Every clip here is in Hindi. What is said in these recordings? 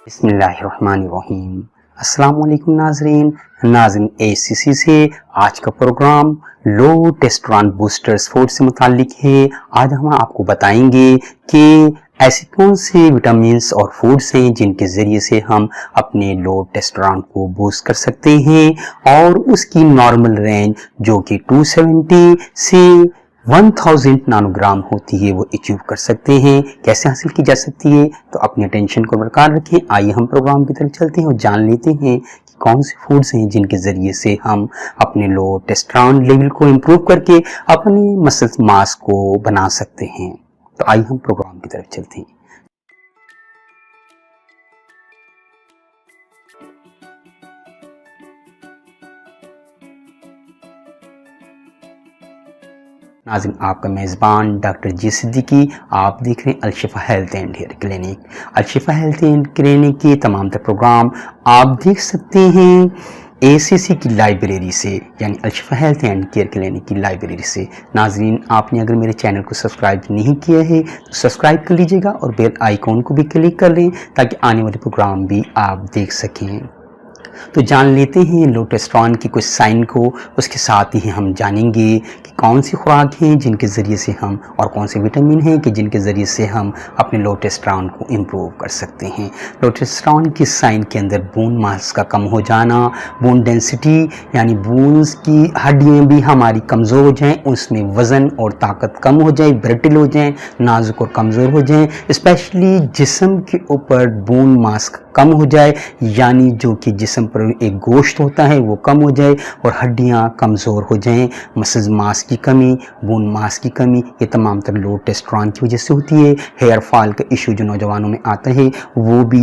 बिस्मिल्लाहिर्रहमानिर्रहीम। अस्सलाम वालेकुम नाज़रीन ACC से आज का प्रोग्राम लो टेस्टोस्टेरोन बूस्टर्स फूड से मुताल्लिक है। आज हम आपको बताएंगे कि ऐसे कौन से विटामिन्स और फूड्स हैं जिनके ज़रिए से हम अपने लो टेस्टोस्टेरोन को बूस्ट कर सकते हैं और उसकी नॉर्मल रेंज जो कि 270 से 1000 नैनोग्राम होती है वो अचीव कर सकते हैं। कैसे हासिल की जा सकती है, तो अपनी अटेंशन को बरकरार रखें। आइए हम प्रोग्राम की तरफ चलते हैं और जान लेते हैं कि कौन से फूड्स हैं जिनके ज़रिए से हम अपने लो टेस्टोस्टेरोन लेवल को इम्प्रूव करके अपने मसल मास को बना सकते हैं। तो आइए हम प्रोग्राम की तरफ चलते हैं। नाज़रीन, आपका मेज़बान डॉक्टर जी सिद्दीकी, आप देख रहे हैं Alshifa health and hair clinic. Alshifa health and clinic के तमाम प्रोग्राम आप देख सकते हैं ACC की लाइब्रेरी से, यानी Alshifa health and care clinic की लाइब्रेरी से। नाज़रीन, आपने अगर मेरे चैनल को सब्सक्राइब नहीं किया है तो सब्सक्राइब कर लीजिएगा और बेल आइकॉन को भी क्लिक कर लें ताकि आने वाले प्रोग्राम भी आप देख सकें। तो जान लेते हैं लो टेस्टोस्टेरोन की कुछ साइन को। उसके साथ ही हम जानेंगे कि कौन सी खुराक हैं जिनके ज़रिए से हम, और कौन से विटामिन हैं कि जिनके ज़रिए से हम अपने लो टेस्टोस्टेरोन को इम्प्रूव कर सकते हैं। लो टेस्टोस्टेरोन की साइन के अंदर बोन मास का कम हो जाना, बोन डेंसिटी यानी बोन्स की हड्डियाँ भी हमारी कमज़ोर हो जाएँ, उसमें वज़न और ताकत कम हो जाए, ब्रिटल हो जाएँ, नाजुक और कमज़ोर हो जाएँ, स्पेशली जिस्म के ऊपर बोन मास कम हो जाए, यानी जो कि जिस्म पर एक गोश्त होता है वो कम हो जाए और हड्डियां कमज़ोर हो जाएं। मसल मास की कमी, बोन मास की कमी, ये तमाम तर लो टेस्टोस्टेरोन की वजह से होती है। हेयर फॉल का इशू जो नौजवानों में आता है वो भी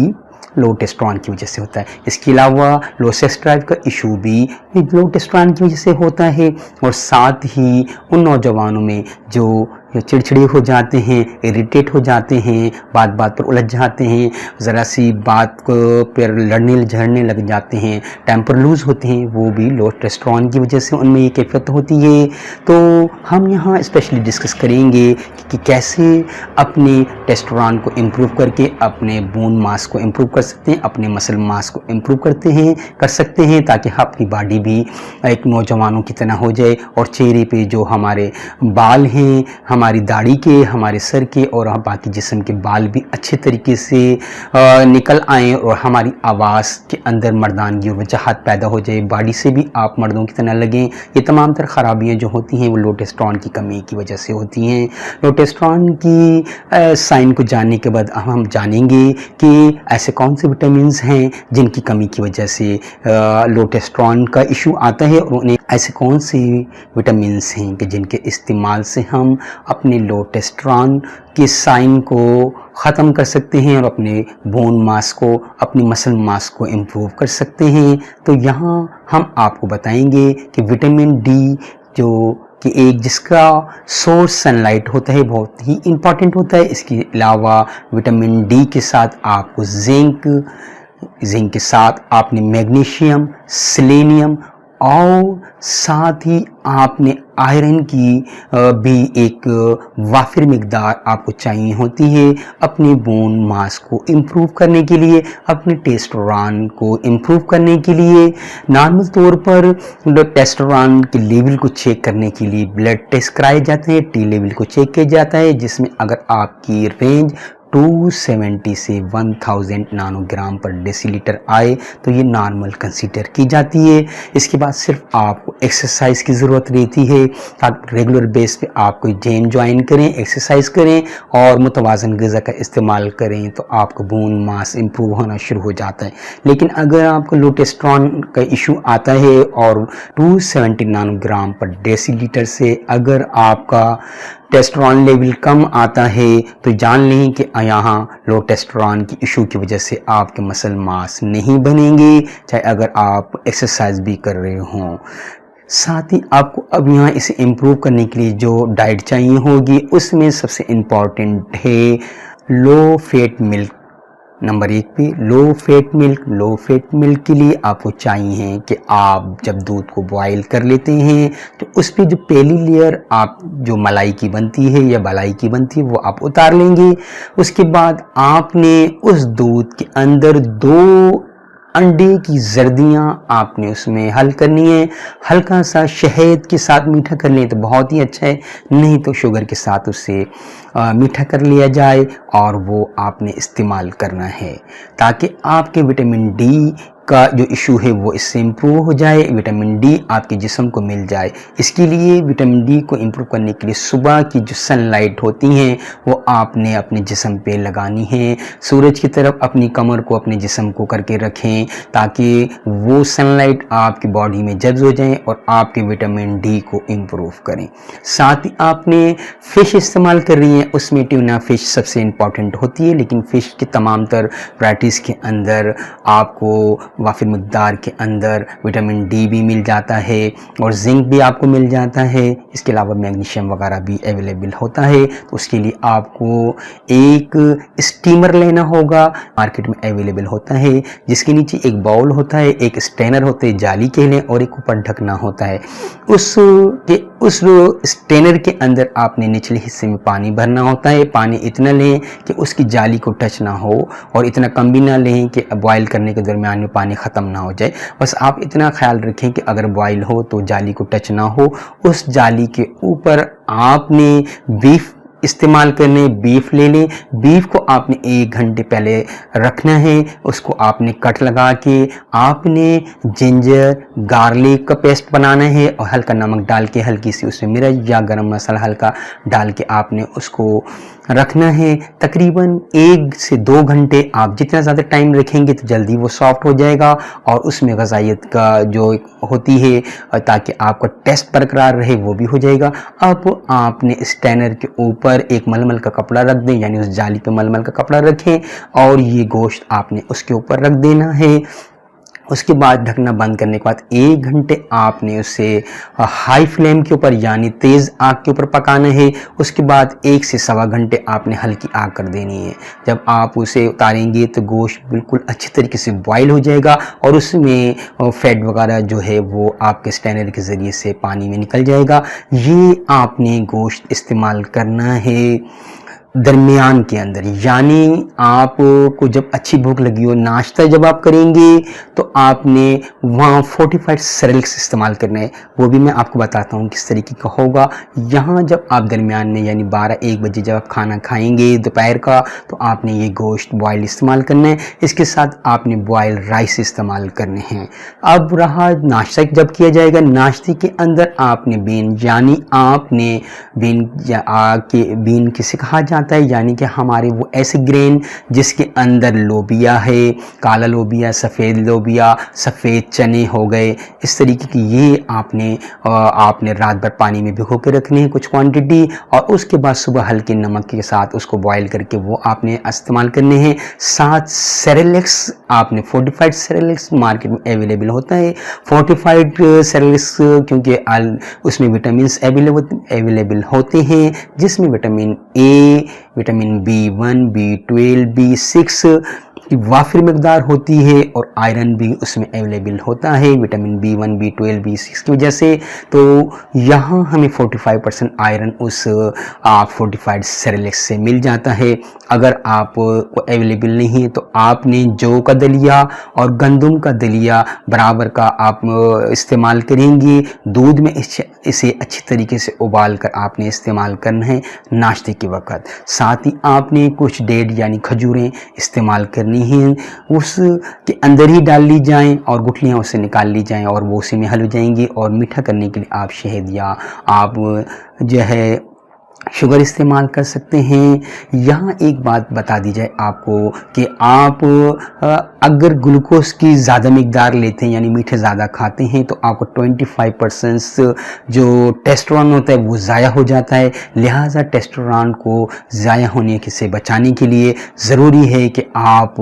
लो टेस्टोस्टेरोन की वजह से होता है। इसके अलावा लो सेक्स ड्राइव का इशू भी लो टेस्टोस्टेरोन की वजह से होता है। और साथ ही उन नौजवानों में जो चिड़चिड़े हो जाते हैं, इरिटेट हो जाते हैं, बात बात पर उलझ जाते हैं, ज़रा सी बात को पर लड़ने झगड़ने लग जाते हैं, टेम्पर लूज होते हैं, वो भी लो टेस्टोस्टेरोन की वजह से उनमें ये कैफियत होती है। तो हम यहाँ स्पेशली डिस्कस करेंगे कि कैसे अपने टेस्टोस्टेरोन को इम्प्रूव करके अपने बोन मास को इम्प्रूव कर सकते हैं, अपने मसल मास को इम्प्रूव कर सकते हैं ताकि आपकी बॉडी भी एक नौजवानों की तरह हो जाए और चेहरे पे जो हमारे बाल हैं, हमारी दाढ़ी के, हमारे सर के और बाकी जिस्म के बाल भी अच्छे तरीके से निकल आएँ और हमारी आवाज़ के अंदर मर्दानगी और वजाहत पैदा हो जाए, बॉडी से भी आप मर्दों की तरह लगें। ये तमाम तर ख़राबियाँ जो होती हैं वो लो टेस्टोस्टेरोन की कमी की वजह से होती हैं। लो टेस्टोस्टेरोन की साइन को जानने के बाद हम जानेंगे कि ऐसे कौन से विटामिन्स हैं जिनकी कमी की वजह से लो टेस्टोस्टेरोन का इशू आता है और उन्हें ऐसे कौन से विटामिन्स हैं कि जिनके इस्तेमाल से हम अपने लो टेस्टोस्टेरोन के साइन को ख़त्म कर सकते हैं और अपने बोन मास को, अपनी मसल मास को इम्प्रूव कर सकते हैं। तो यहाँ हम आपको बताएंगे कि विटामिन डी जो कि एक जिसका सोर्स सनलाइट होता है बहुत ही इम्पॉर्टेंट होता है। इसके अलावा विटामिन डी के साथ आपको जिंक के साथ आपने मैग्नीशियम, सेलेनियम और साथ ही आपने आयरन की भी एक वाफिर मिकदार आपको चाहिए होती है अपने बोन मास को इम्प्रूव करने के लिए, अपने टेस्टोस्टेरोन को इम्प्रूव करने के लिए। नॉर्मल तौर पर टेस्टोस्टेरोन के लेवल को चेक करने के लिए ब्लड टेस्ट कराए जाते हैं, टी लेवल को चेक किया जाता है, जिसमें अगर आपकी रेंज 270 से 1000 नैनोग्राम पर डेसीलीटर आए तो ये नॉर्मल कंसीडर की जाती है। इसके बाद सिर्फ आपको एक्सरसाइज की ज़रूरत रहती है। आप रेगुलर बेस पे आप कोई जिम ज्वाइन करें, एक्सरसाइज करें और मुतवाज़न ग़िज़ा का इस्तेमाल करें तो आपका बोन मास इम्प्रूव होना शुरू हो जाता है। लेकिन अगर आपको लो टेस्टोस्टेरोन का इशू आता है और 270 नैनोग्राम पर डेसीलीटर से अगर आपका टेस्टोस्टेरोन लेवल कम आता है तो जान लें कि यहाँ लो टेस्टोस्टेरोन की इशू की वजह से आपके मसल मास नहीं बनेंगे, चाहे अगर आप एक्सरसाइज भी कर रहे हों। साथ ही आपको अब यहाँ इसे इम्प्रूव करने के लिए जो डाइट चाहिए होगी उसमें सबसे इम्पॉर्टेंट है लो फैट मिल्क नंबर 1 पे low fat milk. Low fat milk के लिए आपको चाहिए कि आप जब दूध को बॉईल कर लेते हैं तो उस पे जो पहली लेयर आप जो मलाई की बनती है या मलाई की बनती है वो आप उतार लेंगे। उसके बाद आपने उस दूध के अंदर 2 अंडे की जर्दियाँ आपने उसमें हल करनी है। हल्का सा शहद के साथ मीठा कर लें तो बहुत ही अच्छा है, नहीं तो शुगर के साथ उससे मीठा कर लिया जाए और वो आपने इस्तेमाल करना है ताकि आपके विटामिन डी का जो इशू है वो इससे इम्प्रूव हो जाए, विटामिन डी आपके जिस्म को मिल जाए। इसके लिए विटामिन डी को इम्प्रूव करने के लिए सुबह की जो सनलाइट होती हैं वो आपने अपने जिस्म पे लगानी है। सूरज की तरफ अपनी कमर को अपने जिस्म को करके रखें ताकि वो सनलाइट आपकी बॉडी में जज्ब हो जाए और आपके विटामिन डी को इम्प्रूव करें। साथ ही आपने फ़िश इस्तेमाल कर रही हैं, उसमें ट्यूना फ़िश सबसे इम्पॉर्टेंट होती है, लेकिन फ़िश की तमाम तर वैराइटीज़ के अंदर आपको वाफिर मकदार के अंदर विटामिन डी भी मिल जाता है और जिंक भी आपको मिल जाता है। इसके अलावा मैग्नीशियम वगैरह भी अवेलेबल होता है। तो उसके लिए आपको एक स्टीमर लेना होगा, मार्केट में अवेलेबल होता है, जिसके नीचे एक बाउल होता है, एक स्ट्रेनर होता है जाली के लिए और एक ऊपर ढकना होता है। उस स्ट्रेनर के अंदर आपने निचले हिस्से में पानी भरना होता है। पानी इतना लें कि उसकी जाली को टच ना हो और इतना कम भी ना लें कि बॉयल करने के दरमियान में पानी ख़त्म ना हो जाए। बस आप इतना ख्याल रखें कि अगर बॉयल हो तो जाली को टच ना हो। उस जाली के ऊपर आपने बीफ इस्तेमाल करने, बीफ ले लें। बीफ को आपने 1 घंटे पहले रखना है, उसको आपने कट लगा के आपने जिंजर गार्लिक का पेस्ट बनाना है और हल्का नमक डाल के हल्की सी उसमें मिर्च या गरम मसाला हल्का डाल के आपने उसको रखना है। तकरीबन 1 से 2 घंटे आप जितना ज़्यादा टाइम रखेंगे तो जल्दी वो सॉफ्ट हो जाएगा और उसमें ग़ज़ाइयत का जो होती है ताकि आपका टेस्ट बरकरार रहे वो भी हो जाएगा। अब आपने स्टैनर के ऊपर एक मलमल का कपड़ा रख दें, यानी उस जाली पे मलमल का कपड़ा रखें और ये गोश्त आपने उसके ऊपर रख देना है। उसके बाद ढकना बंद करने के बाद 1 घंटे आपने उसे हाई फ्लेम के ऊपर यानी तेज़ आग के ऊपर पकाना है। उसके बाद 1 से सवा घंटे आपने हल्की आग कर देनी है। जब आप उसे उतारेंगे तो गोश्त बिल्कुल अच्छी तरीके से बॉयल हो जाएगा और उसमें फैट वगैरह जो है वो आपके स्ट्रेनर के ज़रिए से पानी में निकल जाएगा। ये आपने गोश्त इस्तेमाल करना है दरमियान के अंदर, यानी आपको जब अच्छी भूख लगी हो, नाश्ता जब आप करेंगे तो आपने वहाँ फोर्टिफाइड सेरेल्स इस्तेमाल करना है। वो भी मैं आपको बताता हूँ किस तरीके का होगा। यहाँ जब आप दरमियान में यानी 12-1 बजे जब आप खाना खाएंगे दोपहर का तो आपने ये गोश्त बॉयल इस्तेमाल करना है। इसके साथ आपने बॉयल राइस इस्तेमाल करने हैं। अब रहा नाश्ता जब किया जाएगा, नाश्ते के अंदर आपने बीन यानी आपने बीन किसे कहा जाता है, यानी कि हमारे वो ऐसे ग्रेन जिसके अंदर लोबिया है, काला लोबिया, सफ़ेद लोबिया, सफ़ेद चने हो गए, इस तरीके की ये आपने रात भर पानी में भिगो के रखनी है कुछ क्वांटिटी और उसके बाद सुबह हल्के नमक के साथ उसको बॉयल करके वो आपने इस्तेमाल करने हैं। साथ सेरेलेक्स आपने फोर्टिफाइड सेरेलेक्स मार्केट में अवेलेबल होता है। फोर्टिफाइड सेरेलेक्स क्योंकि उसमें विटामिन अवेलेबल होते हैं जिसमें vitamin A, vitamin B1, B12, B6 की वाफिर मकदार होती है और आयरन भी उसमें अवेलेबल होता है विटामिन B1, B12, B6 की वजह से। तो यहाँ हमें 45% आयरन उस फोर्टिफाइड सेरेलेक्स से मिल जाता है। अगर आपको अवेलेबल नहीं है तो आपने जौ का दलिया और गंदम का दलिया बराबर का आप इस्तेमाल करेंगे। दूध में इसे अच्छी तरीके से उबाल कर आपने इस्तेमाल करना है नाश्ते के वक़्त। साथ ही आपने कुछ डेट यानी खजूरें इस्तेमाल करनी हैं, उसके अंदर ही डाल ली जाएं और गुठलियाँ उससे निकाल ली जाएं और वो उसी में हल हो जाएंगी। और मीठा करने के लिए आप शहद या आप जो है शुगर इस्तेमाल कर सकते हैं। यहाँ एक बात बता दी जाए आपको कि आप अगर ग्लूकोज की ज़्यादा मिकदार लेते हैं यानी मीठे ज़्यादा खाते हैं तो आपको 25% जो टेस्टोस्टेरोन होता है वो ज़ाया हो जाता है। लिहाजा टेस्टोस्टेरोन को ज़ाया होने से बचाने के लिए ज़रूरी है कि आप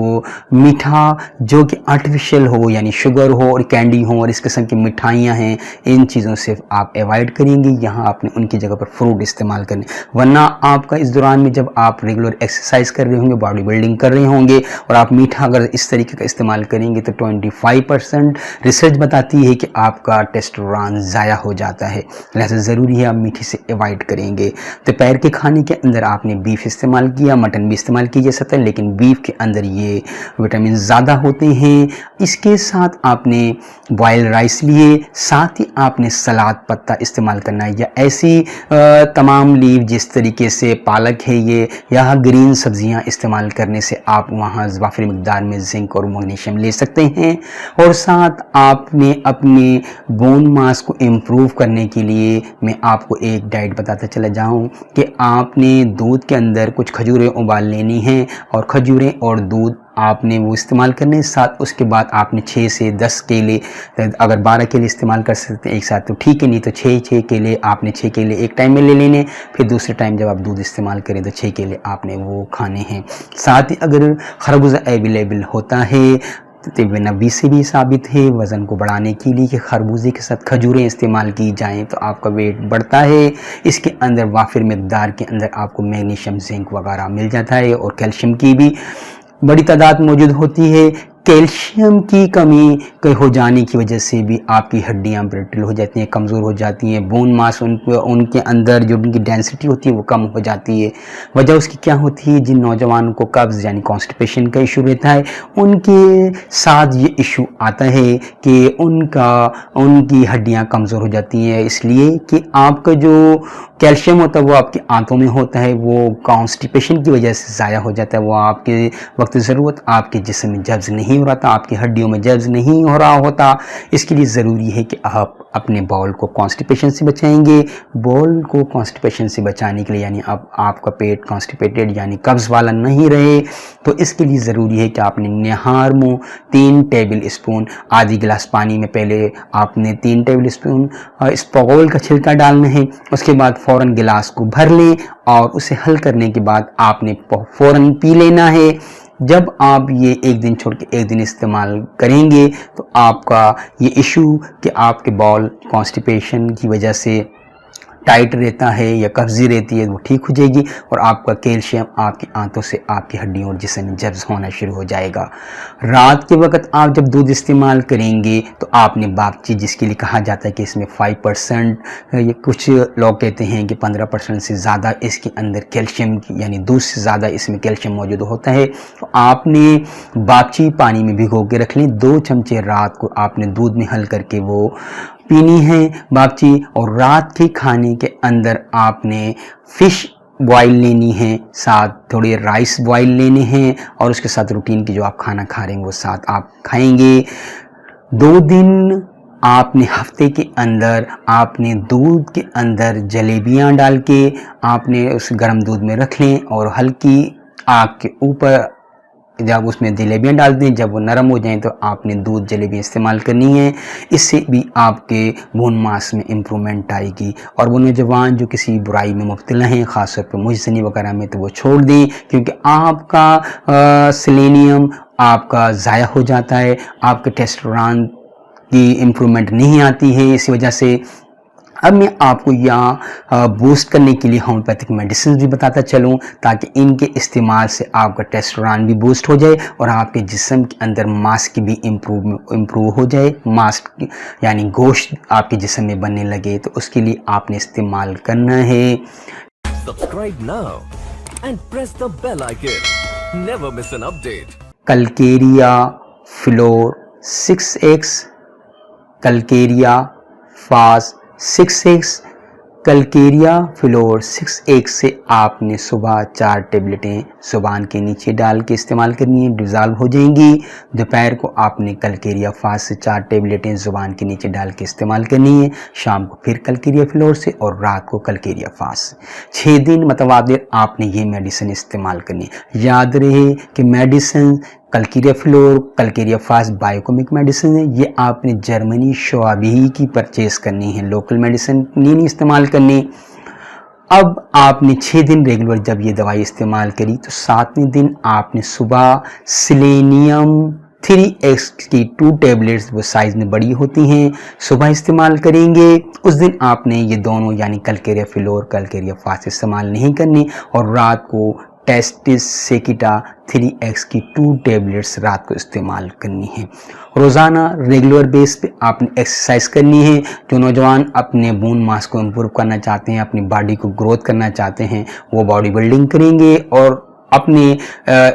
मीठा जो कि आर्टिफिशियल हो यानी शुगर हो और कैंडी हो और इस किस्म की मिठाइयाँ हैं, इन चीज़ों से आप अवॉइड करेंगे। यहाँ आपने उनकी जगह पर फ्रूट इस्तेमाल करने। वरना आपका इस दौरान में जब आप रेगुलर एक्सरसाइज कर रहे होंगे, बॉडी बिल्डिंग कर रहे होंगे और आप मीठा अगर इस तरीके का इस्तेमाल करेंगे तो 25% रिसर्च बताती है कि आपका टेस्टोस्टेरोन ज़ाया हो जाता है। लिहाजा ज़रूरी है आप मीठे से अवॉइड करेंगे। दोपहर के खाने के अंदर आपने बीफ इस्तेमाल किया, मटन भी इस्तेमाल किया जा सकता है, लेकिन बीफ के अंदर ये विटामिन ज़्यादा होते हैं। इसके साथ आपने बॉयल राइस लिए, साथ ही आपने सलाद पत्ता इस्तेमाल करना है या ऐसी तमाम लीव जिस तरीके से पालक है ये या ग्रीन सब्जियां इस्तेमाल करने से आप वहाँ वाफिर मिकदार में जिंक और मैग्नीशियम ले सकते हैं। और साथ आपने अपने बोन मास को इम्प्रूव करने के लिए मैं आपको एक डाइट बताता चला जाऊँ कि आपने दूध के अंदर कुछ खजूरें उबाल लेनी हैं और खजूरें और दूध आपने वो इस्तेमाल करने, साथ उसके बाद आपने 6 से 10 केले, अगर 12 केले इस्तेमाल कर सकते हैं एक साथ तो ठीक है, नहीं तो 6 केले आपने 6 केले एक टाइम में ले लेने, फिर दूसरे टाइम जब आप दूध इस्तेमाल करें तो 6 केले आपने वो खाने हैं। साथ ही अगर खरबूजा अवेलेबल होता है तो नबी से भी साबित है वज़न को बढ़ाने के लिए कि खरबूजे के साथ खजूरें इस्तेमाल की जाएं तो आपका वेट बढ़ता है। इसके अंदर वाफिर मिकदार के अंदर आपको मैग्नीशियम, जिंक वगैरह मिल जाता है और कैल्शियम की भी बड़ी तादाद मौजूद होती है। कैल्शियम की कमी हो जाने की वजह से भी आपकी हड्डियां ब्रिटल हो जाती हैं, कमज़ोर हो जाती हैं, बोन मास उनके अंदर जो उनकी डेंसिटी होती है वो कम हो जाती है। वजह उसकी क्या होती है, जिन नौजवानों को कब्ज़ यानी कॉन्स्टिपेशन का इशू रहता है उनके साथ ये इशू आता है कि उनकी हड्डियां कमज़ोर हो जाती हैं, इसलिए कि आपका जो कैल्शियम होता है वो आपकी आंतों में होता है, वो कॉन्स्टिपेशन की वजह से ज़ाया हो जाता है, वो आपके वक्त ज़रूरत आपके जिस्म में जब्ज़ नहीं हो रहा था, आपकी हड्डियों में जब्ज़ नहीं हो रहा होता। इसके लिए ज़रूरी है कि आप अपने बॉल को कॉन्स्टिपेशन से बचाएंगे। बॉल को कॉन्स्टिपेशन से बचाने के लिए यानी अब आपका पेट कॉन्स्टिपेटेड यानी कब्ज़ वाला नहीं रहे, तो इसके लिए ज़रूरी है कि आपने निहार मुँह 3 टेबल स्पून आधी गिलास पानी में पहले आपने 3 टेबल स्पून स्पोगोल का छिलका डालना है, उसके बाद फ़ौरन गिलास को भर लें और उसे हल करने के बाद आपने फ़ौरन पी लेना है। जब आप ये एक दिन छोड़ के एक दिन इस्तेमाल करेंगे तो आपका ये इशू कि आपके बॉल कॉन्स्टिपेशन की वजह से टाइट रहता है या कब्जी रहती है वो ठीक हो जाएगी और आपका कैल्शियम आपकी आंतों से आपकी हड्डियों और जिस्म में जब्ज़ होना शुरू हो जाएगा। रात के वक्त आप जब दूध इस्तेमाल करेंगे तो आपने बागची, जिसके लिए कहा जाता है कि इसमें 5%, ये कुछ लोग कहते हैं कि 15% से ज़्यादा इसके अंदर कैल्शियम यानी दूध से ज़्यादा इसमें कैल्शियम मौजूद होता है, तो आपने बागची पानी में भिगो के रख लें। 2 चमचे रात को आपने दूध में हल करके वो पीनी है बागची। और रात के खाने के अंदर आपने फ़िश बॉयल लेनी है, साथ थोड़े राइस बॉयल लेने हैं और उसके साथ रूटीन की जो आप खाना खा रहे हैं वो साथ आप खाएंगे। 2 दिन आपने हफ्ते के अंदर आपने दूध के अंदर जलेबियां डाल के आपने उस गर्म दूध में रख लें और हल्की आग के ऊपर जब उसमें जलेबियाँ डाल दें, जब वो नरम हो जाएं तो आपने दूध जलेबी इस्तेमाल करनी है। इससे भी आपके बोन मास में इम्प्रूवमेंट आएगी। और वो नौजवान जो किसी बुराई में मुब्तला हैं, ख़ासतौर पर मुजसनी वगैरह में, तो वो छोड़ दें, क्योंकि आपका सेलेनियम आपका ज़ाया हो जाता है, आपके टेस्टोस्टेरोन की इम्प्रूवमेंट नहीं आती है इसी वजह से। अब मैं आपको यहाँ बूस्ट करने के लिए होम्योपैथिक मेडिसिन भी बताता चलूँ ताकि इनके इस्तेमाल से आपका टेस्टोस्टेरोन भी बूस्ट हो जाए और आपके जिस्म के अंदर मांस की भी इम्प्रूव हो जाए। मांस यानी गोश्त आपके जिस्म में बनने लगे, तो उसके लिए आपने इस्तेमाल करना है। Subscribe now and press the bell icon, never miss an update. Calcarea fluor 6x, calcarea phos 6x, calcarea fluor 6x से आपने सुबह 4 टेबलेटें ज़ुबान के नीचे डाल के इस्तेमाल करनी है, डिज़ॉल्व हो जाएंगी। दोपहर को आपने कलकेरिया फास्ट से 4 टेबलेटें ज़ुबान के नीचे डाल के इस्तेमाल करनी है। शाम को फिर कलकेरिया फ्लोर से और रात को कलकेरिया फास्ट। 6 दिन मतवादिर आपने ये मेडिसिन इस्तेमाल करनी है। याद रहे कि medicine Calcarea floor, Calcarea fast biochemic medicine है, ये आपने जर्मनी शवाबी की परचेज़ करनी है, लोकल मेडिसिन नहीं इस्तेमाल करनी। अब आपने 6 दिन रेगुलर जब ये दवाई इस्तेमाल करी तो 7वें दिन आपने सुबह सेलेनियम 3x की 2 टैबलेट्स वो साइज़ में बड़ी होती हैं, सुबह इस्तेमाल करेंगे। उस दिन आपने ये दोनों यानी कैलकेरिया फ्लोर, कैलकेरिया फास्ट इस्तेमाल नहीं करनी और रात को टेस्टिस सेकिटा 3x की 2 टैबलेट्स रात को इस्तेमाल करनी है। रोज़ाना रेगुलर बेस पे आपने एक्सरसाइज करनी है। जो नौजवान अपने बोन मास को इम्प्रूव करना चाहते हैं, अपनी बॉडी को ग्रोथ करना चाहते हैं, वो बॉडी बिल्डिंग करेंगे और अपने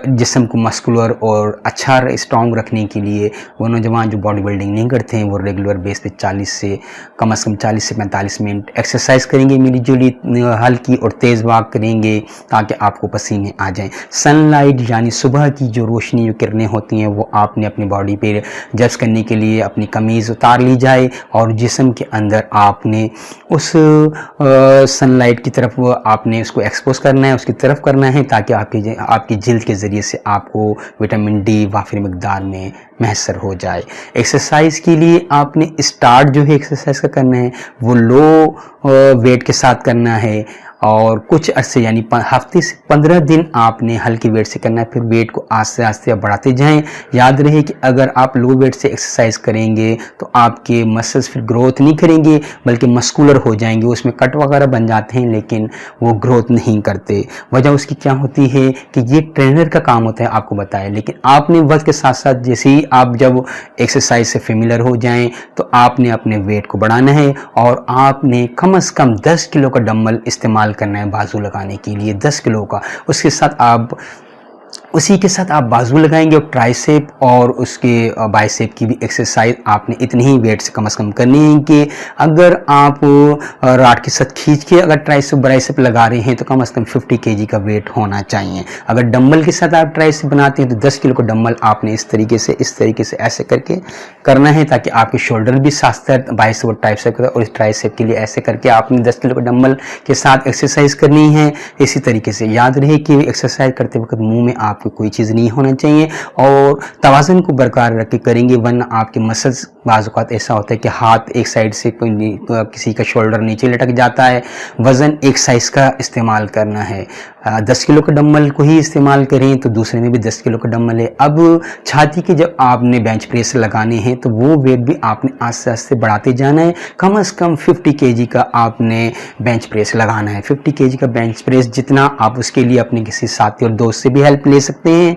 जिस्म को मस्कुलर और अच्छा स्ट्रॉन्ग रखने के लिए वो नौजवान जो बॉडी बिल्डिंग नहीं करते हैं वो रेगुलर बेस पे 40 से कम 45 मिनट एक्सरसाइज करेंगे, मिलीजुली हल्की और तेज़ वॉक करेंगे ताकि आपको पसीने आ जाएं। सनलाइट यानी सुबह की जो रोशनी, जो किरणें होती हैं वो आपने अपनी बॉडी पे जज करने के लिए अपनी कमीज़ उतार ली जाए और जिस्म के अंदर आपने उस सनलाइट की तरफ आपने उसको एक्सपोज करना है, उसकी तरफ करना है ताकि आपकी जिल्द के ज़रिए से आपको विटामिन डी वाफिर मिकदार में मैसर हो जाए। एक्सरसाइज के लिए आपने स्टार्ट जो है एक्सरसाइज का करना है वो लो वेट के साथ करना है और कुछ अरसे यानी हफ्ते से 15 दिन आपने हल्के वेट से करना है, फिर वेट को आस्ते आस्ते बढ़ाते जाएं। याद रहे कि अगर आप लो वेट से एक्सरसाइज करेंगे तो आपके मसल्स फिर ग्रोथ नहीं करेंगे बल्कि मस्कुलर हो जाएंगे, उसमें कट वगैरह बन जाते हैं लेकिन वो ग्रोथ नहीं करते। वजह उसकी क्या होती है कि ये ट्रेनर का काम होता है आपको बताया, लेकिन आपने वक्त के साथ साथ जैसे ही आप जब एक्सरसाइज से फेमिलियर हो जाएं तो आपने अपने वेट को बढ़ाना है और आपने कम से कम 10 किलो का डंबल इस्तेमाल करना है बाजू लगाने के लिए, 10 किलो का। उसके साथ आप उसी के साथ आप बाजू लगाएंगे और ट्राइसेप और उसके बाइसेप की भी एक्सरसाइज आपने इतनी ही वेट से कम करनी है कि अगर आप राड के साथ खींच के अगर ट्राइसेप बाइसेप लगा रहे हैं तो कम से कम 50 केजी का वेट होना चाहिए। अगर डंबल के साथ आप ट्राइसेप बनाते हैं तो 10 किलो का डंबल आपने इस तरीके से ऐसे करके करना है ताकि आपके शोल्डर भी साथ बाइसेप और ट्राइसेप और इस ट्राइसेप के लिए ऐसे करके आपने 10 किलो का डंबल के साथ एक्सरसाइज करनी है। इसी तरीके से याद रहे कि एक्सरसाइज करते वक्त मुंह में आपको कोई चीज़ नहीं होना चाहिए और तवाज़ुन को बरकरार रख के करेंगे, वरना आपके मसल्स बाज़ औक़ात ऐसा होता है कि हाथ एक साइड से किसी का शोल्डर नीचे लटक जाता है। वज़न एक साइज़ का इस्तेमाल करना है। 10 किलो का डंबल को ही इस्तेमाल करें तो दूसरे में भी 10 किलो का डंबल है। अब छाती के जब आपने बेंच प्रेस लगाने हैं तो वो वेट भी आपने आस्ते आस्ते बढ़ाते जाना है। कम से कम 50 केजी का आपने बेंच प्रेस लगाना है। 50 केजी का बेंच प्रेस जितना आप उसके लिए अपने किसी साथी और दोस्त से भी हेल्प ले सकते हैं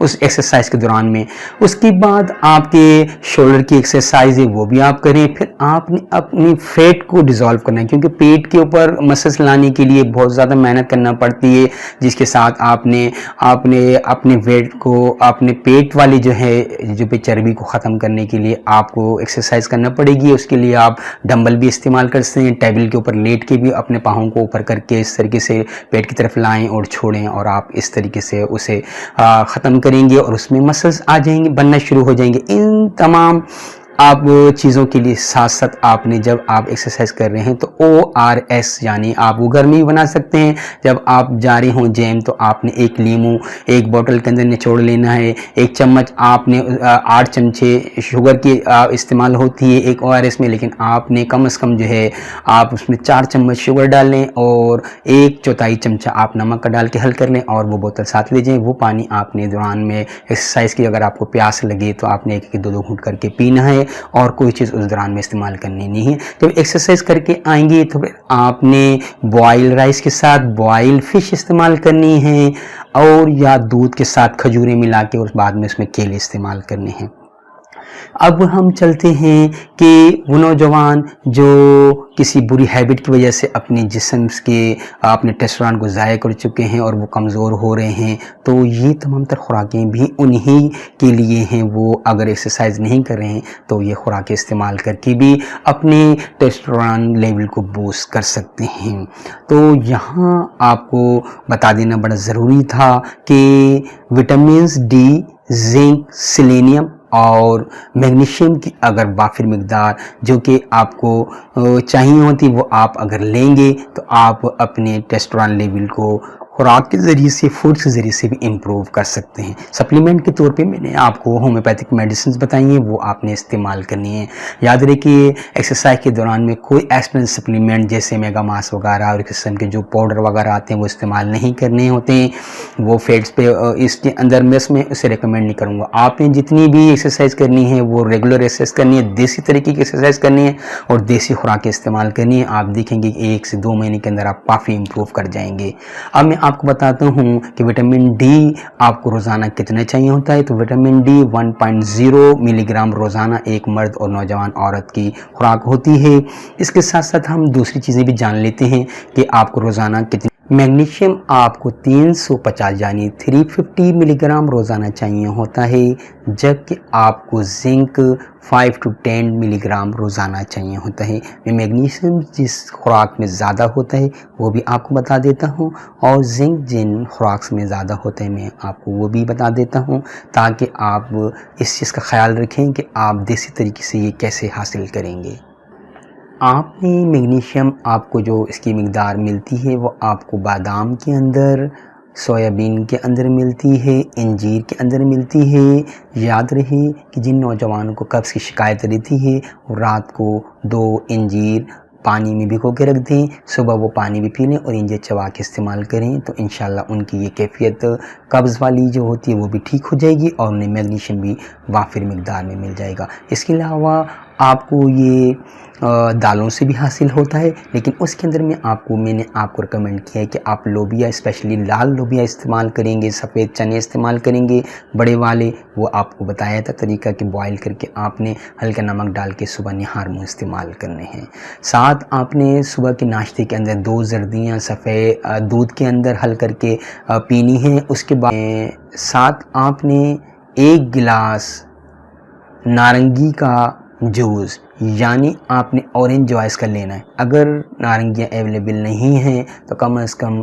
उस एक्सरसाइज के दौरान में। उसके बाद आपके शोल्डर की एक्सरसाइज है वो भी आप करें। फिर आपने अपनी फैट को डिसॉल्व करना है क्योंकि पेट के ऊपर मसल्स लाने के लिए बहुत ज़्यादा मेहनत करना पड़ती है, जिसके साथ आपने अपने वेट को, अपने पेट वाली जो है जो पे चर्बी को ख़त्म करने के लिए आपको एक्सरसाइज करना पड़ेगी। उसके लिए आप डंबल भी इस्तेमाल कर सकते हैं। टेबल के ऊपर लेट के भी अपने पाँवों को ऊपर करके इस तरीके से पेट की तरफ लाएं और छोड़ें और आप इस तरीके से उसे ख़त्म करेंगे और उसमें मसल्स आ जाएंगे, बनना शुरू हो जाएंगे। इन तमाम आप चीज़ों के लिए साथ साथ आपने जब आप एक्सरसाइज कर रहे हैं तो ORS यानी आप वो घर में भी बना सकते हैं। जब आप जा रहे हों जिम तो आपने एक लीमू एक बोतल के अंदर निचोड़ लेना है। 1 चम्मच आपने 8 चमचे शुगर की इस्तेमाल होती है एक ORS में, लेकिन आपने कम से कम जो है आप उसमें 4 चम्मच शुगर डाल लें और 1/4 चमचा आप नमक का डाल के हल कर लें और वो बोतल साथ ले जाएं। वो पानी आपने दौरान में एक्सरसाइज की अगर आपको प्यास लगे तो आपने 1-2 घूंट करके पीना है और कोई चीज़ उस दौरान में इस्तेमाल करनी नहीं है। जब एक्सरसाइज करके आएंगे तो आपने बॉयल राइस के साथ बॉयल फिश इस्तेमाल करनी है और या दूध के साथ खजूरें मिला के और बाद में उसमें केले इस्तेमाल करने हैं। अब हम चलते हैं कि वो नौजवान जो किसी बुरी हैबिट की वजह से अपने जिस्म के अपने टेस्टोस्टेरोन को ज़ाया कर चुके हैं और वो कमज़ोर हो रहे हैं, तो ये तमाम तर खुराकें भी उन्हीं के लिए हैं। वो अगर एक्सरसाइज नहीं कर रहे हैं तो ये खुराकें इस्तेमाल करके भी अपने टेस्टोस्टेरोन लेवल को बूस्ट कर सकते हैं। तो यहाँ आपको बता देना बड़ा ज़रूरी था कि विटामिन डी, जिंक, सेलेनियम और मैग्नीशियम की अगर वाफिर मिकदार जो कि आपको चाहिए होती वो आप अगर लेंगे तो आप अपने टेस्टोस्टेरोन लेवल को खुराक के ज़रिए से, फूड के ज़रिए से भी इम्प्रूव कर सकते हैं। सप्लीमेंट के तौर पे मैंने आपको होम्योपैथिक मेडिसिन बताई हैं, वो आपने इस्तेमाल करनी है। याद रखिए एक्सरसाइज के दौरान में कोई एक्सटर्नल सप्लीमेंट जैसे मेगा मास वगैरह और किस्म के जो पाउडर वगैरह आते हैं वो इस्तेमाल नहीं करने होते हैं। वो फैट्स पे इसके अंदर मैं उसे रिकमेंड नहीं करूँगा। आपने जितनी भी एक्सरसाइज करनी है वो रेगुलर एक्सरसाइज करनी है, देसी तरीके की एक्सरसाइज करनी है और देसी खुराक इस्तेमाल करनी है। आप देखेंगे 1 से 2 महीने के अंदर आप काफ़ी इम्प्रूव कर जाएंगे। अब मैं आपको बताता हूँ कि विटामिन डी आपको रोज़ाना कितना चाहिए होता है। तो विटामिन डी 1.0 मिलीग्राम रोज़ाना एक मर्द और नौजवान औरत की खुराक होती है। इसके साथ साथ हम दूसरी चीज़ें भी जान लेते हैं कि आपको रोज़ाना कितनी। मैग्नीशियम आपको 350 यानी 350 मिलीग्राम रोज़ाना चाहिए होता है, जबकि आपको जिंक 5 to 10 मिलीग्राम रोज़ाना चाहिए होता है। मैं मैग्नीशियम जिस खुराक में ज़्यादा होता है वो भी आपको बता देता हूँ और जिंक जिन खुराक में ज़्यादा होता है मैं आपको वो भी बता देता हूँ, ताकि आप इस चीज़ का ख्याल रखें कि आप देसी तरीके से ये कैसे हासिल करेंगे। आपने मैग्नीशियम आपको जो इसकी मिक़दार मिलती है वो आपको बादाम के अंदर, सोयाबीन के अंदर मिलती है, अंजीर के अंदर मिलती है। याद रहे कि जिन नौजवानों को कब्ज़ की शिकायत रहती है वो रात को 2 अंजीर पानी में भिगो के रख दें, सुबह वो पानी भी पी लें और इंजर चबा के इस्तेमाल करें, तो इंशाल्लाह उनकी ये कैफियत कब्ज़ वाली जो होती है वो भी ठीक हो जाएगी और उन्हें मैग्नीशियम भी वाफिर मिक़दार में मिल जाएगा। इसके अलावा आपको ये दालों से भी हासिल होता है, लेकिन उसके अंदर मैंने आपको रिकमेंड किया है कि आप लोबिया, स्पेशली लाल लोबिया इस्तेमाल करेंगे, सफ़ेद चने इस्तेमाल करेंगे बड़े वाले। वो आपको बताया था तरीका कि बॉयल करके आपने हल्का नमक डाल के सुबह निहार मुँह इस्तेमाल करने हैं। साथ आपने सुबह के नाश्ते के अंदर 2 जर्दियाँ सफ़ेद दूध के अंदर हल करके पीनी है। उसके बाद साथ आपने 1 गिलास नारंगी का जूस यानी आपने ऑरेंज जॉइस का लेना है। अगर नारंगियाँ अवेलेबल नहीं हैं तो कम से कम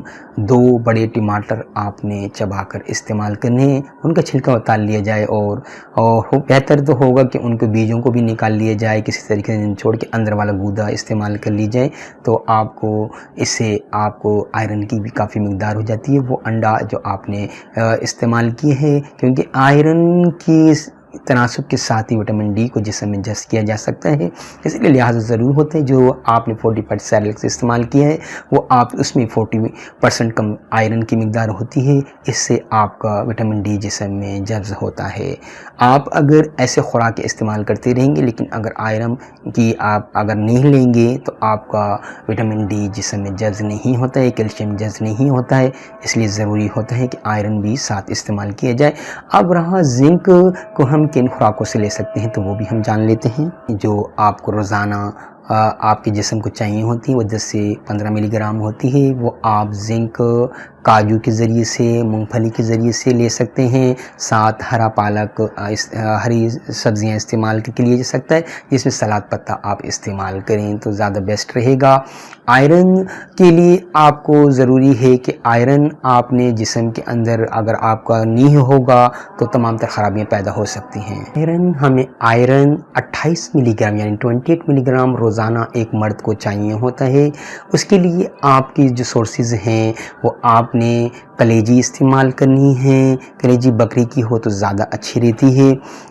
2 बड़े टमाटर आपने चबाकर इस्तेमाल करने हैं, उनका छिलका उतार लिया जाए और बेहतर तो होगा कि उनके बीजों को भी निकाल लिया जाए, किसी तरीके से छोड़ के अंदर वाला गूदा इस्तेमाल कर ली जाए, तो आपको इससे आपको आयरन की भी काफ़ी मिक़दार हो जाती है। वो अंडा जो आपने इस्तेमाल किए हैं, क्योंकि आयरन की तनासुब के साथ ही विटामिन डी को जिस्म में जज़्ब किया जा सकता है, इसलिए लिहाजा ज़रूर होता है। जो आपने 40% सेरेलेक्स इस्तेमाल किया है वो आप उसमें 40% कम आयरन की मिक़दार होती है, इससे आपका विटामिन डी जिस्म में जज़्ब होता है। आप अगर ऐसे खुराक इस्तेमाल करते रहेंगे लेकिन अगर आयरन की आप अगर नहीं लेंगे तो आपका विटामिन डी जिस्म में जज़्ब नहीं होता है, कैल्शियम जज़्ब नहीं होता है, इसलिए ज़रूरी होता है कि आयरन भी साथ इस्तेमाल किया जाए। अब रहा जिंक को हम किन खुराकों से ले सकते हैं तो वो भी हम जान लेते हैं। जो आपको रोज़ाना आपके जिस्म को चाहिए होती है वो 10 से 15 मिलीग्राम होती है। वो आप जिंक काजू के ज़रिए से, मूंगफली के ज़रिए से ले सकते हैं। साथ हरा पालक, हरी सब्ज़ियाँ इस्तेमाल के लिए जा सकता है, जिसमें सलाद पत्ता आप इस्तेमाल करें तो ज़्यादा बेस्ट रहेगा। आयरन के लिए आपको ज़रूरी है कि आयरन आपने जिस्म के अंदर अगर आपका नहीं होगा तो तमाम तर ख़राबियाँ पैदा हो सकती हैं। हमें आयरन 28 मिलीग्राम यानी 28 मिलीग्राम रोज़ाना एक मर्द को चाहिए होता है। उसके लिए आपकी जो सोर्सेज हैं वो आपने कलेजी इस्तेमाल करनी है, कलेजी बकरी की हो तो ज़्यादा अच्छी रहती है।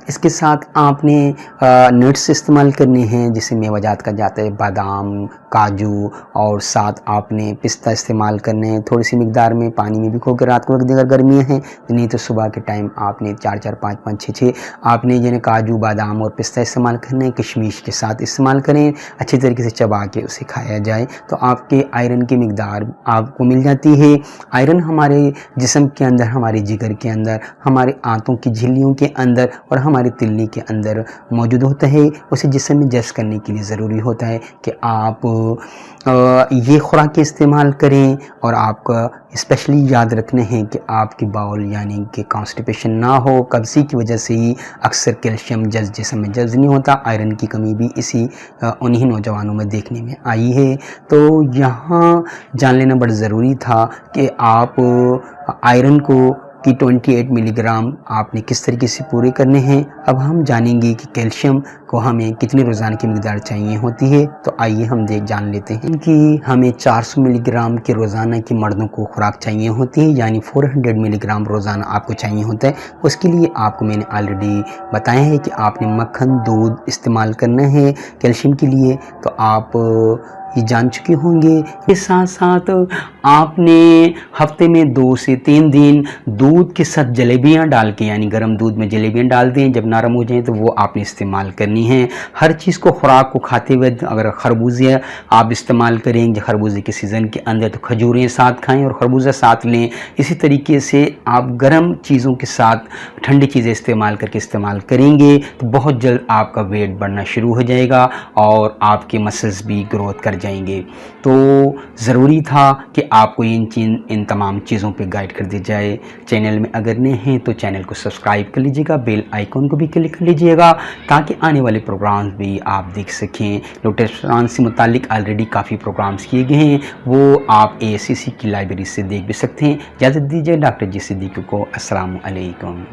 इसके साथ आपने नट्स इस्तेमाल करने हैं, जिससे मेवाजात का जाता है, बादाम, काजू, और साथ आपने पिस्ता इस्तेमाल करने हैं थोड़ी सी मिक़दार में, पानी में भिगो के रात को रख देगा गर्मियाँ हैं, नहीं तो सुबह के टाइम आपने 4-4, 5-5, 6-6 आपने जिन्हें काजू, बादाम और पिस्ता इस्तेमाल करने हैं, किशमिश के साथ इस्तेमाल करें, अच्छी तरीके से चबा के उसे खाया जाए तो आपके आयरन की मिक़दार आपको मिल जाती है। आयरन हमारे जिस्म के अंदर, हमारे जिगर के अंदर, हमारे आंतों की झिल्लियों के अंदर और हमारी तिल्ली के अंदर मौजूद होता है। उसे जिस्म में जज़्ब करने के लिए ज़रूरी होता है कि आप ये खुराक इस्तेमाल करें। और आपका स्पेशली याद रखना है कि आपकी बाउल यानी कि कॉन्स्टिपेशन ना हो, कब्ज़ी की वजह से ही अक्सर कैल्शियम जिस्म में जज़्ब नहीं होता। आयरन की कमी भी उन्हीं नौजवानों में देखने में आई है। तो यहाँ जान लेना बड़ा ज़रूरी था कि आप आयरन को कि 28 मिलीग्राम आपने किस तरीके से पूरे करने हैं। अब हम जानेंगे कि कैल्शियम को हमें कितनी रोज़ाना की मिकदार चाहिए होती है। तो आइए हम जान लेते हैं कि हमें 400 मिलीग्राम के रोज़ाना की मर्दों को खुराक चाहिए होती है, यानी 400 मिलीग्राम रोज़ाना आपको चाहिए होता है। उसके लिए आपको मैंने ऑलरेडी बताया है कि आपने मक्खन दूध इस्तेमाल करना है कैल्शियम के लिए, तो आप ये जान चुके होंगे। इसके साथ साथ आपने हफ्ते में 2 से 3 दिन दूध के साथ जलेबियाँ डाल के, यानी गर्म दूध में जलेबियाँ डाल दें, जब नरम हो जाए तो वो आपने इस्तेमाल करनी है। हर चीज़ को खुराक को खाते हुए अगर खरबूजे आप इस्तेमाल करेंगे खरबूजे के सीज़न के अंदर तो खजूरें साथ खाएं और खरबूजा साथ लें। इसी तरीके से आप गर्म चीज़ों के साथ ठंडी चीज़ें इस्तेमाल करेंगे तो बहुत जल्द आपका वेट बढ़ना शुरू हो जाएगा और आपके मसल्स भी ग्रोथ कर जाएंगे। तो ज़रूरी था कि आपको इन तमाम चीज़ों पे गाइड कर दी जाए। चैनल में अगर नए हैं तो चैनल को सब्सक्राइब कर लीजिएगा, बेल आइकॉन को भी क्लिक कर लीजिएगा ताकि आने वाले प्रोग्राम्स भी आप देख सकें। न्यूट्रिशन से मुतालिक ऑलरेडी काफ़ी प्रोग्राम्स किए गए हैं, वो आप ASCC की लाइब्रेरी से देख भी सकते हैं। इजाज़त दीजिए डॉक्टर जी सिद्दीकी को। अस्सलाम वालेकुम।